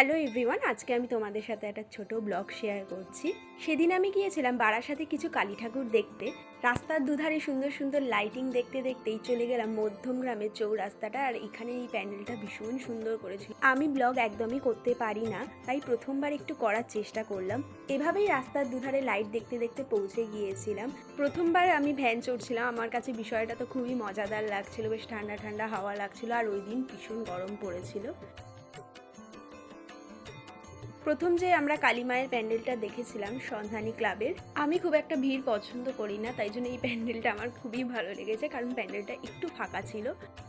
Hello everyone, আজকে আমি তোমাদের সাথে একটা ছোট ব্লগ শেয়ার করছি। সেদিন আমি গিয়েছিলাম বারাসাতে কিছু কালী ঠাকুর দেখতে। রাস্তার দুধারে সুন্দর সুন্দর লাইটিং দেখতে দেখতেই চলে গেলাম মধ্যমগ্রামের চৌরাস্তাটা। আর এখানে এই প্যান্ডেলটা ভীষণ সুন্দর করেছিল। আমি ব্লগ একদমই করতে পারি না, তাই প্রথমবার একটু করার চেষ্টা করলাম। এভাবেই রাস্তার দুধারে লাইট দেখতে দেখতে পৌঁছে গিয়েছিলাম। প্রথমবার আমি ভ্যান চড়ছিলাম, আমার কাছে বিষয়টা তো খুবই মজাদার লাগছিল। বেশ ঠান্ডা ঠান্ডা হাওয়া লাগছিল, আর ওই দিন ভীষণ গরম পড়েছিল। প্রথম যে আমরা কালী মায়ের প্যান্ডেলটা দেখেছিলাম সন্ধানী ক্লাবের। আমি খুব একটা ভিড় পছন্দ করি না, তাই জন্য এই প্যান্ডেলটা আমার খুবই ভালো লেগেছে, কারণ প্যান্ডেলটা একটু ফাঁকা ছিল।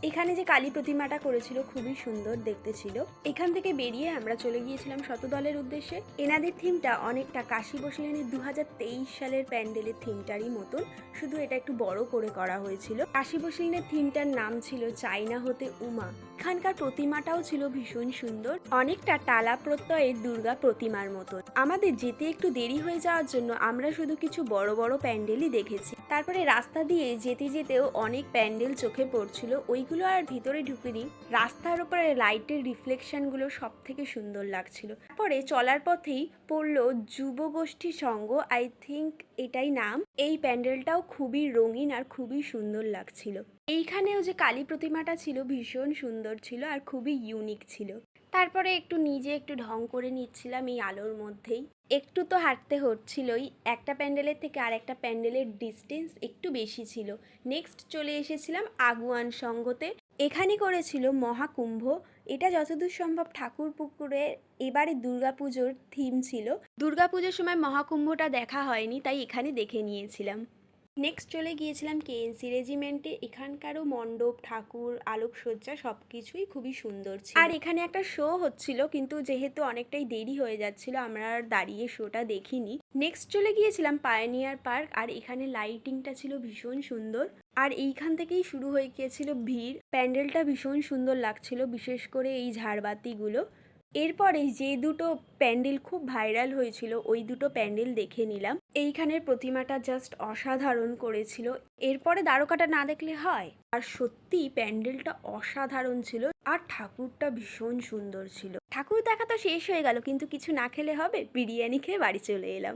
এখানে যে কালী প্রতিমাটা করেছিল খুবই সুন্দর দেখতে ছিল। এখান থেকে বেরিয়ে আমরা চলে গিয়েছিলাম শতদলের উদ্দেশ্যে। এনাদের থিমটা অনেকটা কাশী বসলেনের 2023 সালের প্যান্ডেলের থিমটারই মতন, শুধু এটা একটু বড় করে করা হয়েছিল। কাশী বসলেনের থিমটার নাম ছিল চায়না হতে উমা। এখানকার প্রতিমাটাও ছিল ভীষণ সুন্দর, অনেকটা টালা প্রত্যয়ের দুর্গা প্রতিমার মতো। আমাদের যেতে একটু দেরি হয়ে যাওয়ার জন্য আমরা শুধু কিছু বড় বড় প্যান্ডেলই দেখেছি। তারপরে রাস্তা দিয়ে যেতে যেতেও অনেক প্যান্ডেল চোখে পড়ছিল, ওইগুলো আর ভিতরে ঢুকিনি। রাস্তার উপরে লাইটের রিফ্লেকশনগুলো সব থেকে সুন্দর লাগছিল। তারপরে চলার পথেই পড়লো যুবগোষ্ঠী সঙ্গ, আই থিঙ্ক এটাই নাম। এই প্যান্ডেলটাও খুবই রঙিন আর খুবই সুন্দর লাগছিল। এইখানেও যে কালী প্রতিমাটা ছিল ভীষণ সুন্দর ছিল আর খুবই ইউনিক ছিল। তারপরে একটু নিজে একটু ঢং করে নিচ্ছিলাম এই আলোর মধ্যেই। একটু তো হাঁটতে হচ্ছিলই, একটা প্যান্ডেলের থেকে আর একটা প্যান্ডেলের ডিস্টেন্স একটু বেশি ছিল। নেক্সট চলে এসেছিলাম আগুয়ান সঙ্গতে। এখানে করেছিল মহাকুম্ভ। এটা যতদূর সম্ভব ঠাকুর পুকুরে এবারে দুর্গাপুজোর থিম ছিল। দুর্গাপুজোর সময় মহাকুম্ভটা দেখা হয়নি, তাই এখানে দেখে নিয়েছিলাম। নেক্সট চলে গিয়েছিলাম কেএনসি রেজিমেন্টে। এখানকারও মণ্ডপ, ঠাকুর, আলোকসজ্জা সব কিছুই খুবই সুন্দর ছিল। আর এখানে একটা শো হচ্ছিল, কিন্তু যেহেতু অনেকটাই দেরি হয়ে যাচ্ছিল আমরা আর দাঁড়িয়ে শোটা দেখিনি। নেক্সট চলে গিয়েছিলাম পায়োনিয়ার পার্ক, আর এখানে লাইটিংটা ছিল ভীষণ সুন্দর। আর এইখান থেকেই শুরু হয়ে গিয়েছিল ভিড়। প্যান্ডেলটা ভীষণ সুন্দর লাগছিল, বিশেষ করে এই ঝাড়বাতিগুলো। এরপরে যে দুটো প্যান্ডেল খুব ভাইরাল হয়েছিল ওই দুটো প্যান্ডেল দেখে নিলাম। এইখানের প্রতিমাটা জাস্ট অসাধারণ করেছিল। এরপরে দ্বারকাটা না দেখলে হয়। আর সত্যি প্যান্ডেলটা অসাধারণ ছিল, আর ঠাকুরটা ভীষণ সুন্দর ছিল। ঠাকুর দেখা তো শেষ হয়ে গেল, কিন্তু কিছু না খেলে হবে, বিরিয়ানি খেয়ে বাড়ি চলে এলাম।